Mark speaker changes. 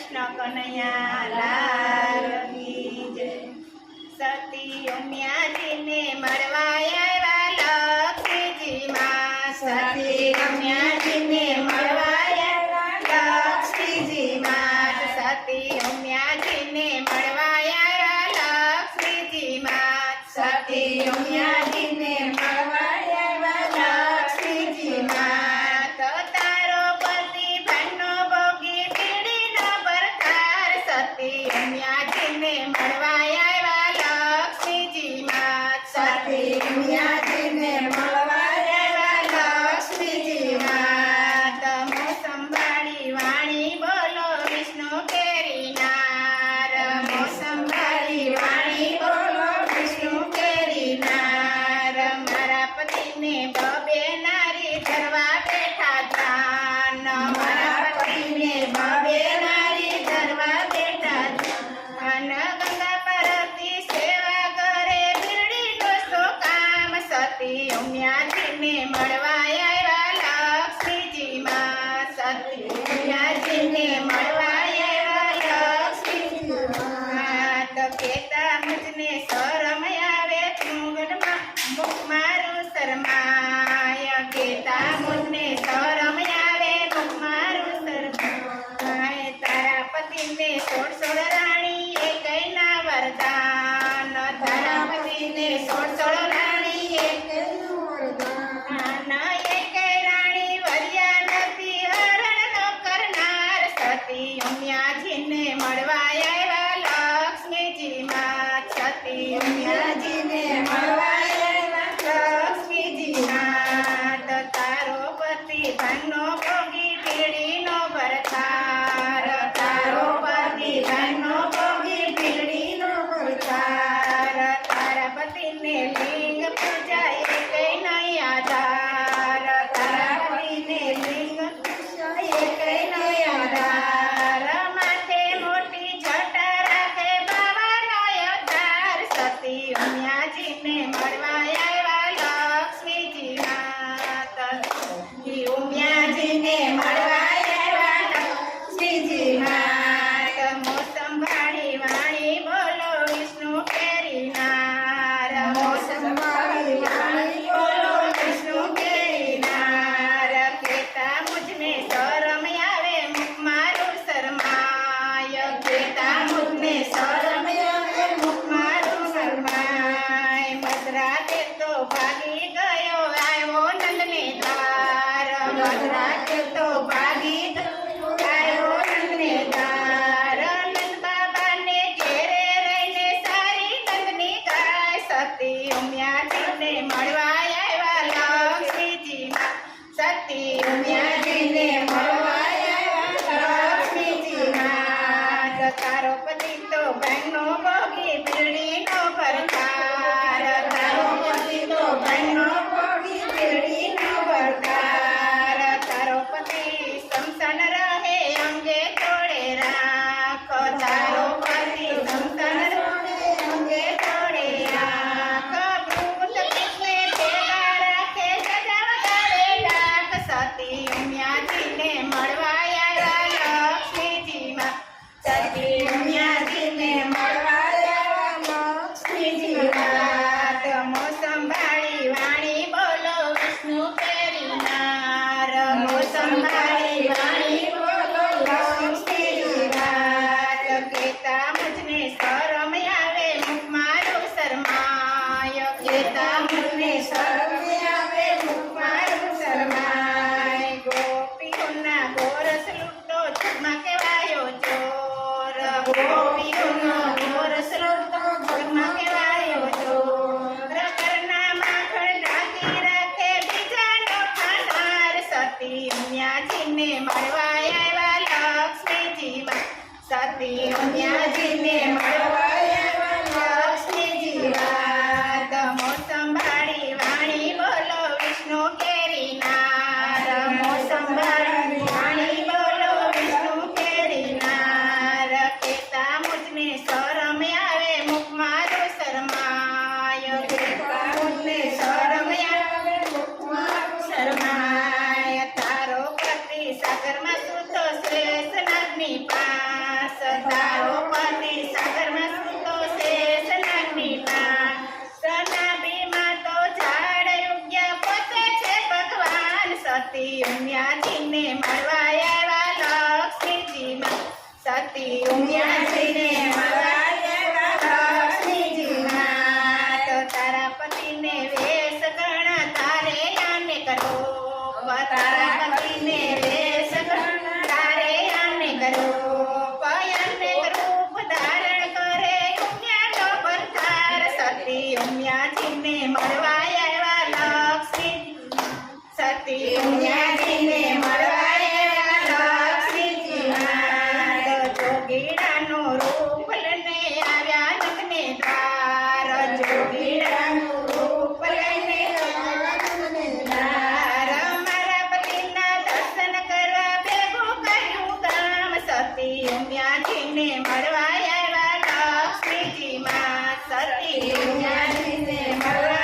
Speaker 1: કૃષ્ણ કનૈયા લાલ કી જય। સતી ઉમિયાજીને મળવા આવ્યા લક્ષ્મીજી માં। સતી ઉમિયાજીને મળવા આવ્યા લક્ષ્મીજી માં। સતી ઉમિયાજીને મળવા આવ્યા લક્ષ્મીજી માં। સતી ઉમિયાજીને મળવા આવ્યા લક્ષ્મીજી માં। તો તારો પતિ ભાઈનો ભોગી પીડીનો ભરતાર। સતી ઉમિયાજીને મળવા આવ્યા લક્ષ્મીજી માં। સતી ઉમિયાજીને મળવા આવ્યા લક્ષ્મીજી માં। તમો સંભાળી વાણી બોલો વિષ્ણુ કેરી નાર। મો સંભાળી વાણી બોલો વિષ્ણુ કેરી નાર। મારા પતિને બબે નારી ધરવા બેઠા જાન। મારા પતિને બબે નારી ધરવા બેઠા જાન। ગંગા પાર્વતી સેવા કરે બીરડીનો સો કામ। સતી ઉમિયાજીને મળવા આવ્યા લક્ષ્મીજી માં। સતી ઉમિયાજીને મળવા આવ્યા લક્ષ્મીજી માં। તો કેતા મુજને શરમ આવે ચુંગડમાં મુખ મારું શરમાય। કેતા મુજને શરમ આવે મુખ મારું શરમાય। તારા પતિને સોળ સોળ રાણી એકયના વરદાન। તારા પતિને સોળ સોળ રાણી એકયનું વરદાન। એકેય રાણી વર્યા નથી હરણનો કરનાર। સતી ઉમિયાજીને મળવા આવ્યા લક્ષ્મીજી માં। સતી ઉમિયાજીને મળવા આવ્યા લક્ષ્મીજી માં। તો તારો પતિ ભાઈનો ભોગી પીડીનો ભરતાર। તારો પતિ ભાઈનો ભોગી પીડીનો ભરતાર। તારા પતિને લિંગ પૂજા એકેય નહીં આધાર। તારા પતિને લિંગ પૂજા એકેય નહીં આધાર। માથે મોટી જટા રાખે બાવાનો અવતાર। સતી ઉમિયાજીને મળવા આવ્યા લક્ષ્મીજી માં। સતી ઉમિયાજીને મળવા આવ્યા લક્ષ્મીજી માં। તમો સંભાળી વાણી બોલો વિષ્ણુ કેરી નાર। મો સંભાળી વાણી બોલો વિષ્ણુ કેરી નાર। કેતા મુજને શરમ આવે મુખ મારું શરમાય। કેતા મુજને શરમ આવે મુખ મારું શરમાય। મધરાતે તો ભાગી ગયો આવ્યો નંદને દ્વાર। મધરાતે તો ભાગી ગયો આવ્યો નંદને દ્વાર। નંદ બાબાને ઘેરે રહીને સારી નંદની ગાય। સતી ઉમિયાજીને મળવા આવ્યા લક્ષ્મીજી માં। સતી ઉમિયાજીને મળવા આવ્યા લક્ષ્મીજી માં। તો તારો પતિ તો ભાઈનો ભોગી પીડીનો ભરતાર। તારો પતિ તો ભાઈનો ભોગી પીડીનો ભરતાર। તારો પતિ સમસન રહે અંગે જોડે રાખ। તારો પતિ સમસન રહે અંગે જોડે રાખ। ભૂત પિતને ભેગા રાખે સજા વગાડે ડાક। સતી ઉમિયાજીને મળવા આવ્યા લક્ષ્મીજી માં। સતી ઉમિયાજીને મળવા આવ્યા લક્ષ્મીજી માં। તમો સંભાળી વાણી બોલો વિષ્ણુ કેરી નાર। મો સંભાળી વાણી બોલો લક્ષ્મીજી માં। કેતા મુજને શરમ આવે મુખ મારું શરમાય। કેતા મુજને શરમ આવે મુખ મારું શરમાય। ગોપીઓના ગોરસ લૂંટો જગમાં કહેવાયો ચોર। ગોપીઓનો ગોરસ લૂંટો જગમાં કહેવાયો ચોર। ઘરના માખણ ઢાંકી રાખે બીજાનો ખાનાર। સતી ઉમિયાજીને મળવા આવ્યા લક્ષ્મીજી માં। સતી ઉમિયાજીને મળવા આવ્યા લક્ષ્મીજી માં। તમો સંભાળી વાણી બોલો વિષ્ણુ કેરી નાર। મો સંભાળી વાણી બોલો વિષ્ણુ કેરી નાર। કેતા મુજને શરમ આવે મુખ મારું શરમાય। કેતા મુજને શરમ આવે મુખ મારું શરમાય। તારો પતિ સાગરમાં સૂતો શ્રેષ્ઠ નાગની પાર। ઉમિયાજીને મળવા આવ્યા લક્ષ્મીજીમાં સતી ઉમિયાજીને મળવા આવ્યા લક્ષ્મીજીમાં તો તારા પતિને વેશ ગણ તારે આને કરો તારા પતિને વેશ ગણ તારે આને કરો પયને રૂપ ધારણ કરે ઉમિયાનો પરથાર સતી ઉમિયાજીને મળવા આવ્યા લક્ષ્મી સતી ઉમિયાજીને મળવા આવ્યા લક્ષ્મીજીમાં તો જોગીડાનું રૂપ લઈને આવ્યા જગને દ્વાર જોગીડાનું રૂપ લઈને આવ્યા જગને દ્વાર મારા પતિના દર્શન કરવા ભેગું કર્યું ગામ સતી ઉમિયાજીને મળવા આવ્યા લક્ષ્મીજીમાં સતી ઉમિયાજીને મળવા